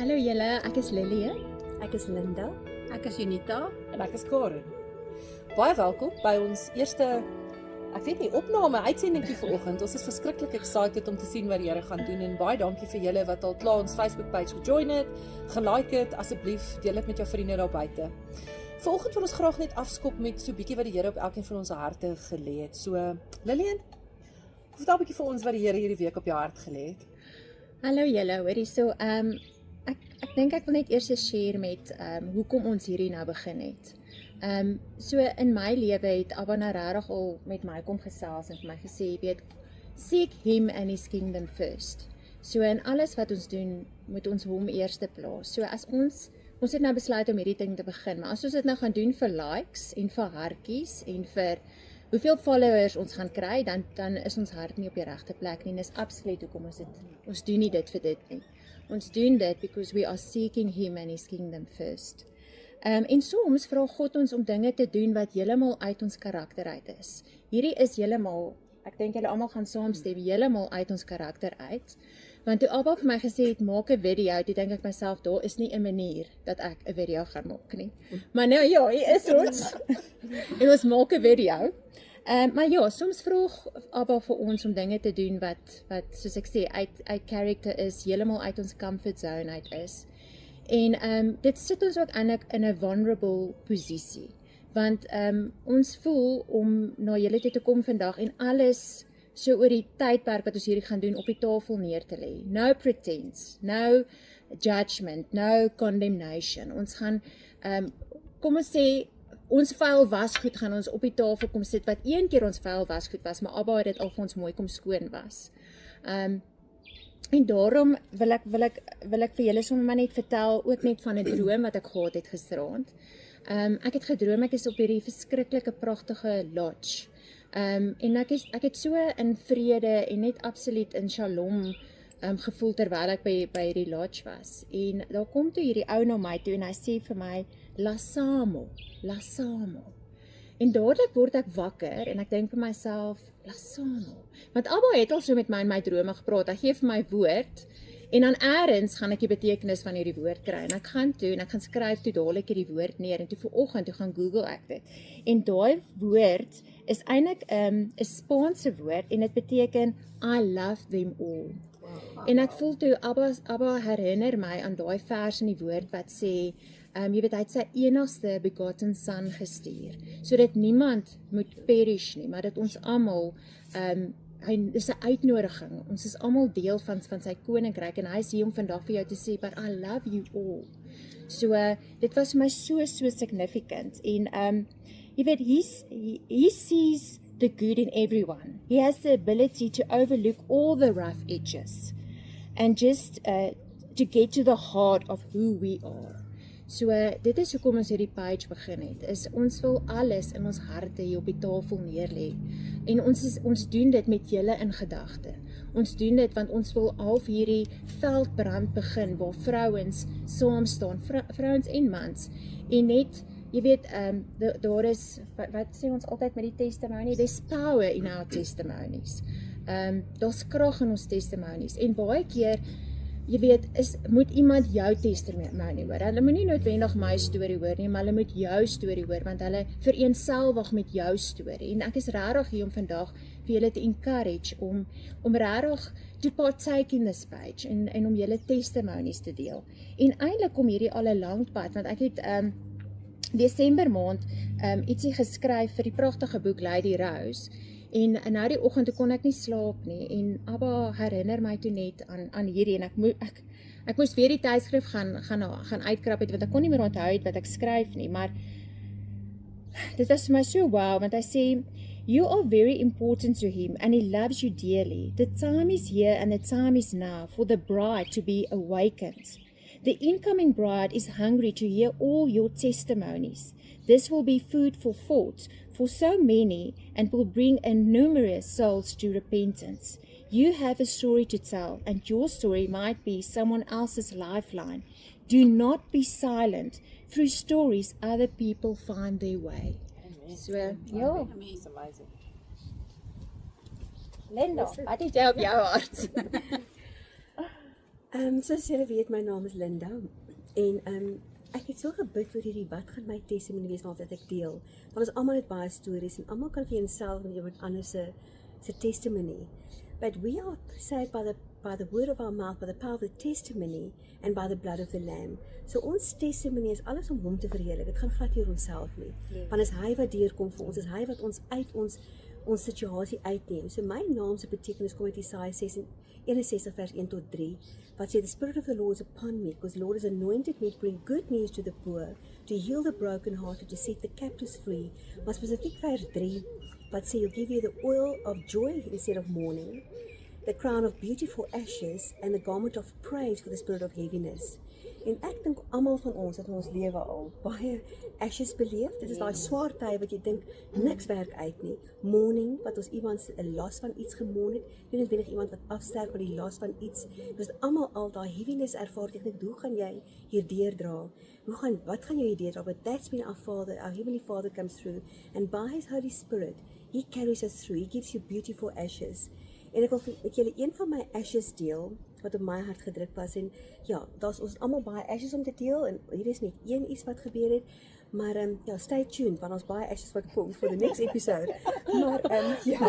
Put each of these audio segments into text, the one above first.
Hallo julle, ek is Lily. Ek is Linda. Ek is Unita. En ek is Karen. Baie welkom by ons eerste, ek weet nie, opname uitsendingkie vanoggend. Ons is verskriklik excited om te sien wat die Here gaan doen en baie dankie vir julle wat al klaar ons Facebook page gejoin het, gelike het. Asseblief deel dit met jou vriende daar buite. Vanoggend wil ons graag net afskop met so 'n bietjie wat die Here op elkeen van ons harte gelê het. So, Lillian, vertel 'n bietjie vir ons wat die Here hierdie week op jou hart gelê het. Hallo julle, hoorie so, ek dink ek wil net eers share met hoekom ons hierdie nou begin het. So in my lewe het Abba nou regtig al met my kom gesels en vir my gesê, jy weet, seek him and his kingdom first. So in alles wat ons doen, moet ons hom eerste plaas. So as ons het nou besluit om hierdie ding te begin, maar as ons dit nou gaan doen vir likes en vir hartjies en vir hoeveel followers ons gaan kry, dan is ons hart nie op die regte plek nie. En dis absoluut hoekom ons doen nie dit vir dit nie. Ons doen dit because we are seeking him and his kingdom first. En soms vra God ons om dinge te doen wat heeltemal uit ons karakter uit is. Hierdie is heeltemal, ek dink julle almal gaan saamstem, heeltemal uit ons karakter uit. Want toe Abba vir my gesê het, maak 'n video, toe dink ek myself, daar is nie 'n manier dat ek 'n video gaan maak nie. Maar nou ja, hier is ons. En ons maak 'n video. Maar ja, soms vra Abba vir ons om dinge te doen wat soos ek sê, uit character is, heeltemal uit ons comfort zone uit is. En dit sit ons ook eintlik in 'n vulnerable posisie. Want ons voel om na julle toe te kom vandag en alles so oor die tydperk wat ons hierdie gaan doen op die tafel neer te lê. No pretense, no judgment, no condemnation. Ons gaan, kom ons sê, ons vuil wasgoed gaan ons op die tafel kom sit, wat een keer ons vuil wasgoed was, maar Abba het dit al vir ons mooi kom skoon was. En daarom wil ek vir julle sommer maar net vertel, ook net van 'n droom wat ek gehad het gisteraand. Ek het gedroom, ek is op hierdie verskriklike pragtige lodge. En ek het so in vrede en net absoluut in shalom gevoel terwyl ek by hierdie lodge was. En daar kom toe hierdie ou na my toe en hy sê vir my, Lasamo. En dadelik word ek wakker en ek dink vir myself, Lasamo. Want Abba het al so met my in my drome gepraat, hy gee vir my woord, en dan eers gaan ek die betekenis van hierdie woord kry, en ek gaan toe, en ek gaan skryf toe dadelik hierdie woord neer, en toe vanoggend, toe gaan Google ek dit, en daai woord is eintlik 'n Spaanse woord, en dit beteken, I love them all. En ek voel toe, Abba herinner my aan daai vers in die woord wat sê, jy weet, hy het sy enigste begotten son gestuur, sodat niemand moet perish nie, maar dat ons almal, dis 'n uitnodiging, ons is almal deel van sy koninkryk, en hy is hier om vandag vir jou te sê, but I love you all. So, dit was vir my so significant, en jy weet, he sees the good in everyone. He has the ability to overlook all the rough edges, and just to get to the heart of who we are. So, dit is hoekom ons hierdie page begin het, is ons wil alles in ons harte hier op die tafel neerlê, en ons doen dit met julle in gedagte. Ons doen dit want ons wil half hierdie veldbrand begin, waar vrouens saam staan, vrouens en mans, en net, jy weet, daar is, wat sê ons altyd met die testimony, there's power in our testimonies. Daar's krag in ons testimonies, en baie keer, jy weet, moet iemand jou testimony hoor. Hulle moet nie noodwendig my storie hoor nie, maar hulle moet jou storie hoor, want hulle vereenselwig met jou storie. En ek is regtig hier om vandag vir julle te encourage, om regtig to partake in this page, en om julle testimonies te deel. En eintlik kom hierdie al 'n lang pad, want ek het Desember maand ietsie geskryf vir die pragtige boek Lady Rose, en nou die oggend kon ek nie slaap nie, en Abba herinner my toe net aan hierdie, en ek moes weer die tydskrif gaan uitkrap het, want ek kon nie meer onthou wat ek skryf nie, maar dit was vir my so wow, want hy sê, you are very important to him, and he loves you dearly. The time is here, and the time is now, for the bride to be awakened. The incoming bride is hungry to hear all your testimonies. This will be food for thought for so many, and will bring numerous souls to repentance. You have a story to tell, and your story might be someone else's lifeline. Do not be silent. Through stories, other people find their way. So, ja. Linda, wat het jy op jou hart? Soos julle weet, my naam is Linda en ek het so gebid oor hierdie wat gaan my testimony wees wat ek deel. Want ons almal het baie stories en almal kan vir jouself en iemand anders se testimony. But we are saved by the word of our mouth, by the power of the testimony and by the blood of the lamb. So ons testimony is alles om hom te verheerlik. Dit gaan glad nie oor onsself nie. Want is hy wat deurkom vir ons, is hy wat ons uit ons situasie uitneem. So my naam se betekenis kom uit Jesaja 61 vers 1 tot 3, wat sê, the Spirit of the Lord is upon me, because the Lord has anointed me to bring good news to the poor, to heal the brokenhearted, to set the captives free. Maar spesifiek vers 3, wat sê, he'll give you the oil of joy instead of mourning, the crown of beauty for ashes, and the garment of praise for the spirit of heaviness. En ek dink almal van ons het in ons lewe al baie ashes beleef. Dit is daai swaar tye wat jy dink niks werk uit nie. Mourning, wat ons iemand 'n las van iets gemourn het. Nie noodwendig iemand wat afsterf met die las van iets. Dis almal al daai heaviness ervaar. Ek dink, hoe gaan jy hierdeur dra? Wat gaan jy hierdeur dra? But that's when our Heavenly Father comes through, and by His Holy Spirit, He carries us through. He gives you beautiful ashes. En ek wil met julle een van my ashes deel, wat op my hart gedruk was, en ja, ons almal baie ashes om te deel, en hier is net een iets wat gebeur het, maar ja, stay tuned, want ons baie ashes wat kom for the next episode, maar ja,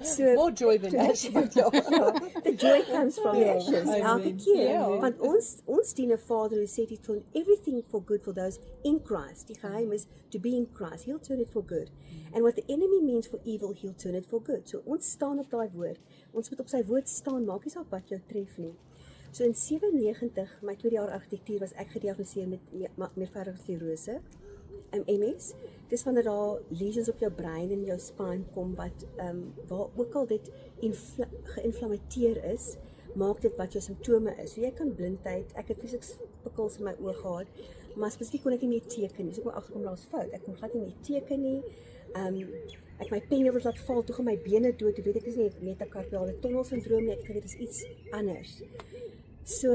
so, More joy than ashes. the joy comes from the ashes, elke keer, want ons dien 'n Vader who said He turned everything for good for those in Christ. Die geheim is to be in Christ, He'll turn it for good, and what the enemy means for evil, He'll turn it for good. So ons staan op daai woord, ons moet op sy woord staan, maak nie saak wat jou tref nie. So in 97, my tweede jaar argitektuur, was ek gediagnoseer met meervoudige sklerose, MS. Dis wanneer daar lesions op jou brein en jou spine kom wat waar ook al dit geïnflammeer is, maak dit wat jou simptome is. So jy kan blindheid, ek het fisies pikkels in my oë gehad, maar spesifiek kon ek nie meer teken nie. So ek moet agterkom daar's fout. Ek kon glad nie meer teken nie. Ek my penneels laat val, toe gaan my bene dood. Toe weet ek is nie metakarpiale tunnel syndroom nie, ek geweet dit is iets anders. So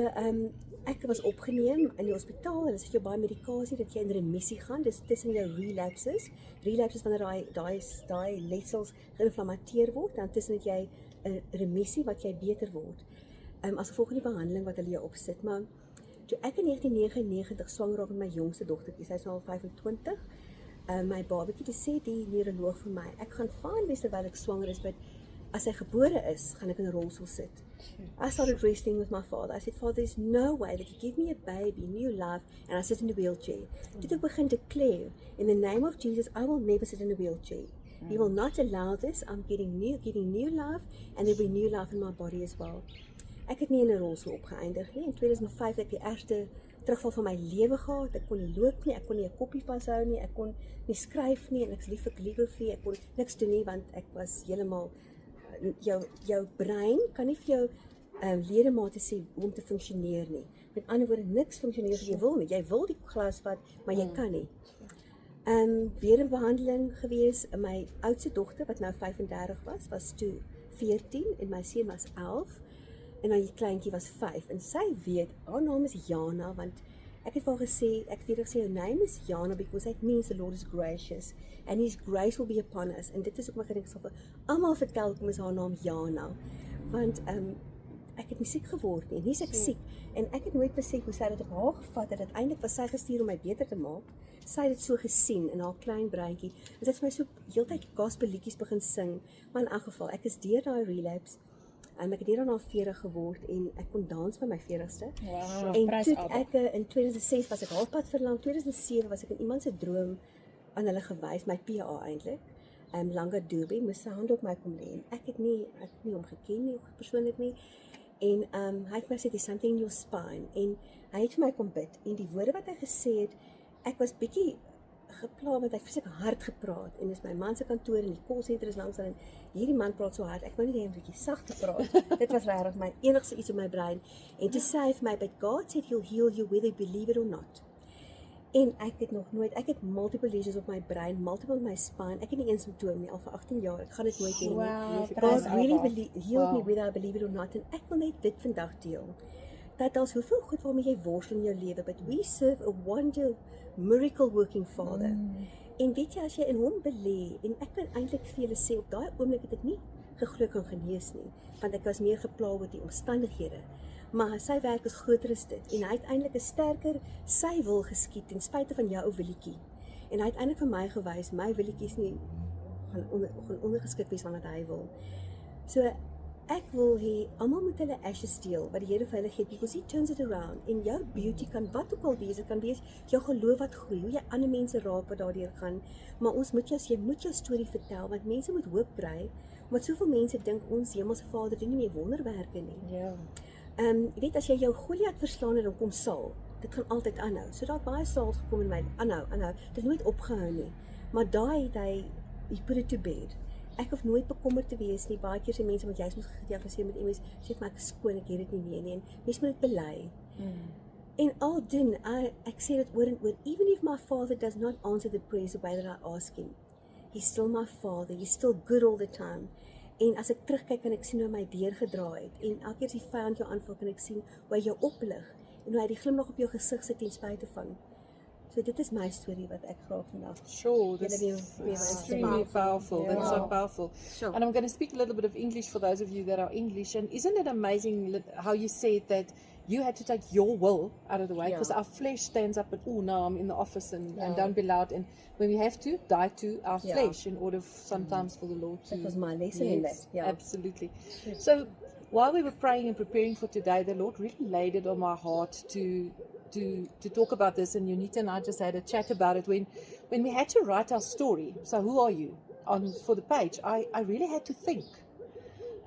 ek was opgeneem in die hospitaal, hulle sit jou baie medikasie dat jy in remissie gaan, dis tussen jou relapses. Relapses wanneer daai letsels geïnflammeer word, dan tussen dat jy 'n remissie wat jy beter word. As gevolg van die behandeling wat hulle jou opsit, maar toe ek in 1999 swanger raak met my jongste dogtertjie, sy is nou al 25, my babatjie, toe sê die neuroloog vir my, ek gaan fyn wees terwyl ek swanger is, maar as hy gebore is, gaan ek in 'n rolstoel sit. I started wrestling with my father. I said, Father, there's no way that you give me a baby, new life, and I sit in a wheelchair. Toe ek begin declare, in the name of Jesus, I will never sit in a wheelchair. You will not allow this. I'm giving new life, and there will be new life in my body as well. Ek het nie in 'n rolstoel opgeëindig nie. In 2005 het ek die ergste terugval van my lewe gehad. Ek kon nie loop nie, ek kon nie 'n koppie vashou nie, ek kon nie skryf nie, en ek is lief vir calligraphy, ek kon niks doen nie, want ek was heeltemal jou brein kan nie vir jou ledemate sê hoe om te funksioneer nie. Met ander woorde, niks funksioneer as jy wil nie. Jy wil die glas vat, maar jy kan nie. Weer 'n behandeling gewees. My oudste dogter, wat nou 35 was toe 14 en my seun was 11 en my kleintjie was 5 en sy weet, haar naam is Jana, want ek het vir haar gesê, ek het vir haar gesê, your name is Jana because that means the Lord is gracious and His grace will be upon us. En dit is ook my gedink, ek sal almal vertel kom is haar naam Jana, want ek het nie siek geword nie, en hier's ek siek, en ek het nooit besef hoe sy dit op haar gevat het, uiteindelik was sy gestuur om my beter te maak. Sy het dit so gesien in haar klein breintjie, en sy het vir my so heeltyd gospelliedjies begin sing, maar in elk geval, ek is deur daai relapse, ek het hierna 40 geword, en ek kon dans by my 40ste, Wow, en toe ek in 2006 was ek halfpad verlang, 2007 was ek in iemand se droom aan hulle gewys, my PA eintlik, Langa Dube, moes sy hand op my kom lê, en ek het nie hom geken nie, persoonlik nie, en hy het my sê, there's something in your spine, en hy het vir my kom bid, en die woorde wat hy gesê het, ek was bietjie gepla, want hy het vreeslik hard gepraat, en dis my man se kantoor, en die callcenter is langs, en hierdie man praat so hard, ek wou nie hê 'n bietjie sagter praat, dit was regtig my enigste iets in my brein, en toe sê hy vir my, but God said He'll heal you whether you believe it or not. En ek het multiple lesions op my brein, multiple in my spine, ek het nie een simptoom nie, al vir 18 jaar, ek gaan dit nooit hê nie. Wow, God really healed me whether I believe it or not, en ek wil net dit vandag deel, dat daar's hoeveel goed waarmee jy worstel in jou lewe, but we serve a wonder, miracle working Father. En weet jy, as jy in hom belê, en ek kan eintlik vir julle sê, op daai oomblik het ek nie geglo kon genees nie, want ek was meer gepla met die omstandighede. Maar sy werk is groter as dit en hy het eintlik 'n sterker sy wil geskied ten spyte van jou ou willetjie. En hy het eintlik vir my gewys my willetjie is nie gaan ondergeskik wees van wat hy wil. So ek wil hê almal moet hulle ashes deel wat die Here vir hulle gee, because he turns it around. En jou beauty kan wat ook al wees, dit kan wees jou geloof wat groei, hoe jy ander mense raak wat daardeur gaan, maar jy moet jou storie vertel, want mense moet hoop kry, want soveel mense dink ons Hemelse Vader doen nie meer wonderwerke nie. Ja. Jy weet as jy jou Goliat verslaan het, dan kom Saul. Dit gaan altyd aanhou. So daar het baie Sauls gekom in my aanhou. Dit het nooit opgehou nie. Maar daai het hy put it to bed. Ek hoef nooit bekommerd te wees nie. Baie keer sê mense want jy's mos gediagnoseer met MS, sê maar ek is skoon, ek het dit nie meer nie. En mens moet dit bely. En al doen, ek sê dit oor en oor, even if my Father does not answer the prayers the way that I ask him, he's still my Father, he's still good all the time. En as ek terugkyk en ek sien hoe my deurgedra het, en elke keer as die vyand jou aanval, kan ek sien hoe hy jou oplig, en hoe hy die glimlag op jou gesig sit ten spyte van. So dit is my storie wat ek graag vandag. Sure, that's extremely powerful. That's so powerful. Sure. And I'm going to speak a little bit of English for those of you that are English. And isn't it amazing how you said that you had to take your will out of the way, because our flesh stands up and, oh no, I'm in the office and don't be loud. And when we have to, die to our flesh in order sometimes for the Lord to... That was my lesson in that. Yeah. Absolutely. So while we were praying and preparing for today, the Lord really laid it on my heart to talk about this, and Unita and I just had a chat about it when we had to write our story. So who are you for the page? I really had to think.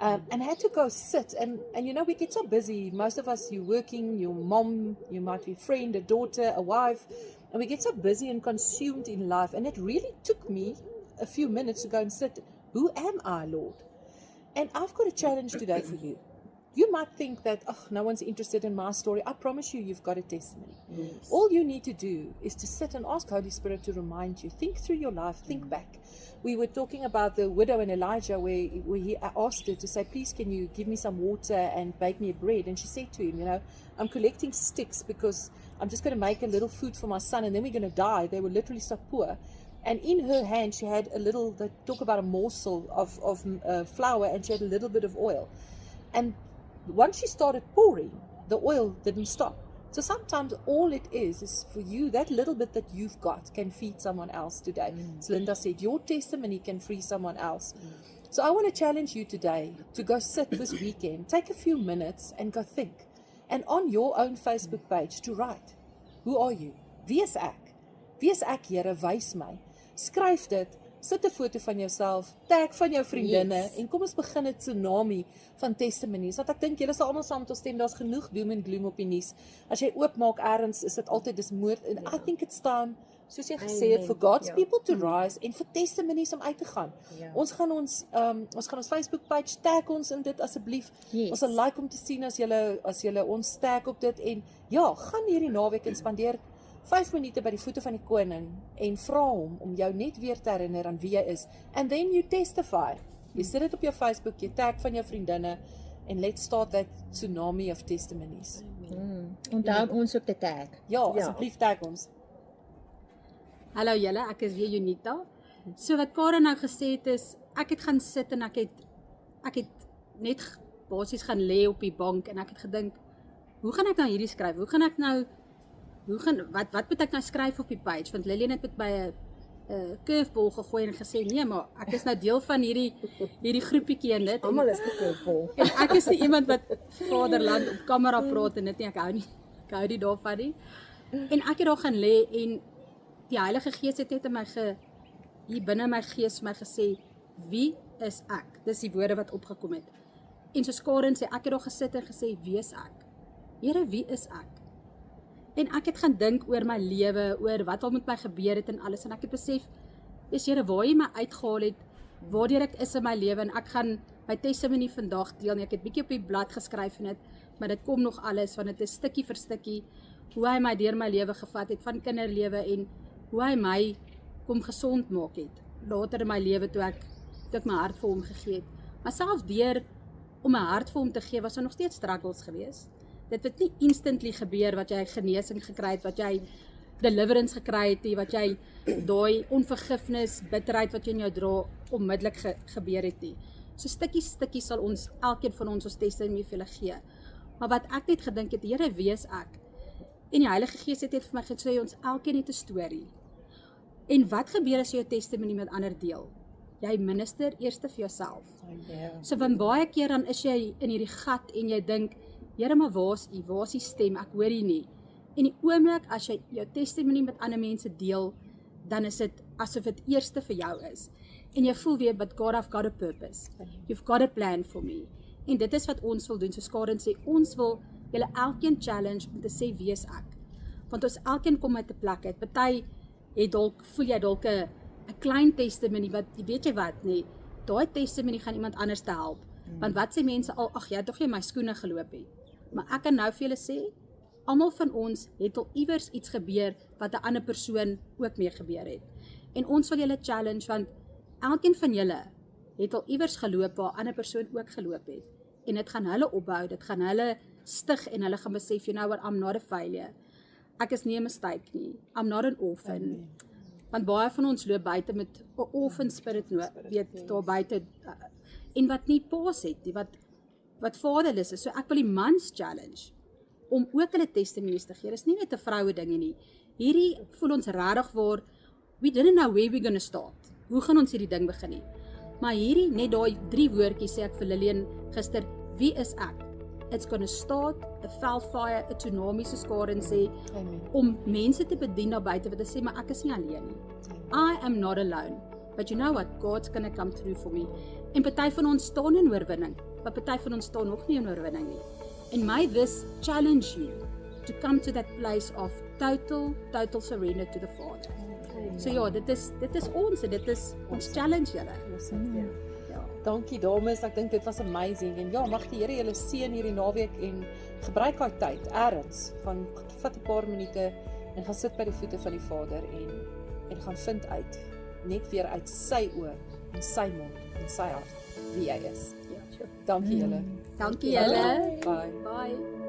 And had to go sit and you know, we get so busy. Most of us, you're working, your mom, you might be a friend, a daughter, a wife, and we get so busy and consumed in life. And it really took me a few minutes to go and sit. Who am I, Lord? And I've got a challenge today for you. You might think that, oh, no one's interested in my story. I promise you, you've got a testimony. Yes. All you need to do is to sit and ask Holy Spirit to remind you. Think through your life. Think back. We were talking about the widow and Elijah, where he asked her to say, please, can you give me some water and bake me a bread? And she said to him, you know, I'm collecting sticks because I'm just going to make a little food for my son, and then we're going to die. They were literally so poor. And in her hand, she had a little, they talk about a morsel of flour, and she had a little bit of oil. And once she started pouring, the oil didn't stop. So sometimes all it is for you, that little bit that you've got can feed someone else today. So Linda said, your testimony can free someone else. So I want to challenge you today to go sit this weekend, take a few minutes and go think. And on your own Facebook page to write, who are you? Wie is ek? Wie is ek, Here, wys my. Skryf dit. Sit 'n foto van jouself, tag van jou vriendinne, en kom ons begin 'n tsunami van testimonies. Want ek dink julle sal almal saam met ons stem, daar's genoeg doom en gloom op die nuus. As jy oopmaak eers, is dit altyd dis moord. And I think it's time, soos jy gesê het, for God's people to rise en vir testimonies om uit te gaan. Ons gaan ons Facebook page tag ons in dit asseblief. Ons sal like om te sien as julle ons tag op dit, en gaan hierdie naweek en spandeer 5 minute by die voete van die koning en vra hom om jou net weer te herinner aan wie jy is. And then you testify. Jy sit dit op jou Facebook, jy tag van jou vriendinne, and let's start that tsunami of testimonies. Onthou ons op te tag. Ja, asseblief tag ons. Hallo julle, ek is weer Unita. So wat Karen nou gesê het is, ek het gaan sit en ek het net basies gaan lê op die bank, en ek het gedink, hoe gaan ek nou hierdie skryf? Wat moet ek nou skryf op die page? Want Lillian het met my 'n curveball gegooi en gesê, nee, maar ek is nou deel van hierdie groepietjie en dit. Almal is 'n curveball. En ek is nie iemand wat Vaderland op kamera praat en dit nie, ek hou nie daarvan nie. En ek het daar gaan lê, en die Heilige Gees het net in my hier binne my gees my gesê, wie is ek? Dis die woorde wat opgekom het. En soos Karen sê, ek het daar gesit en gesê, wie is ek? Here, wie is ek? En ek het gaan dink oor my lewe, oor wat al met my gebeur het en alles, en ek het besef, Here, waar jy my uitgehaal het, waardeur ek is in my lewe, en ek gaan my testimony vandag deel, en ek het bietjie op die blad geskryf en maar dit kom nog alles, want dit is stukkie vir stukkie, hoe hy my deur my lewe gevat het, van kinderlewe, en hoe hy my kom gesond maak het, later in my lewe, toe ek my hart vir hom gegee het. Maar selfs deur om my hart vir hom te gee, was daar nog steeds struggles geweest. Dit het nie instantly gebeur, wat jy genesing gekry het, wat jy deliverance gekry het, wat jy daai onvergifnis, bitterheid wat jy in jou dra, onmiddellik gebeur het nie. So stukkie sal ons, elkeen van ons testimonie vir julle gee. Maar wat ek net gedink het, Here, wie is ek? En die Heilige Gees het vir my gesê, ons elkeen het 'n storie. En wat gebeur as jy jou testimonie met ander deel? Jy minister eers vir jouself. So van baie keer dan is jy in hierdie gat en jy dink, Here, maar waar is U? Waar is die stem? Ek hoor U nie. En die oomblik as jy jou testimonie met ander mense deel, dan is dit asof dit eerste vir jou is. En jy voel weer, but God, I've got a purpose. You've got a plan for me. En dit is wat ons wil doen, soos Karen sê, ons wil julle elkeen challenge om te sê, wie is ek? Want ons elkeen kom uit 'n plek uit. Party het dalk, voel jy dalk 'n klein testimonie, wat, weet jy wat, nee, daai testimonie gaan iemand anders te help. Want wat sê mense al, ag, jy het tog nie my skoene geloop nie. Maar ek kan nou vir julle sê, almal van ons het al iewers iets gebeur, wat 'n ander persoon ook mee gebeur het. En ons wil julle challenge, want elkeen van julle het al iewers geloop, waar 'n ander persoon ook geloop het. En dit gaan hulle opbou, dit gaan hulle stig, en hulle gaan besef, you know what, I'm not a failure. Ek is nie 'n mistake nie. I'm not an orphan. Want baie van ons loop buite met 'n orphan spirit, weet, daar buite, en wat nie paas het nie, wat vaderless is. So ek wil die mans challenge, om ook hulle testimonies te gee. Dis nie net 'n vroue dinge nie. Hierdie voel ons regtig waar, we didn't know where we're gonna start. Hoe gaan ons hierdie ding begin nie? Maar hierdie, net daai 3 woordjies sê ek vir Lillian gister, wie is ek? It's gonna start a veldfire, a tsunami, soos Karen sê, om mense te bedien daar buite, wat sê, maar ek is nie alleen nie. I am not alone. But you know what? God's gonna come through for me. En party van ons staan in oorwinning, maar party van ons staan nog nie in oorwinning nie. And may this challenge you to come to that place of total surrender to the Father. So ja, dit is ons, en dit is ons challenge julle. Dankie dames, ek dink dit was amazing, en ja, mag die Here julle seën hierdie naweek, en gebruik daai tyd, ergens, vat 'n paar minute, en gaan sit by die voete van die Vader, en gaan vind uit, net weer uit sy oë, en sy mond, en sy hart, wie hy is. Dankie julle. Dankie julle. Bye. Bye.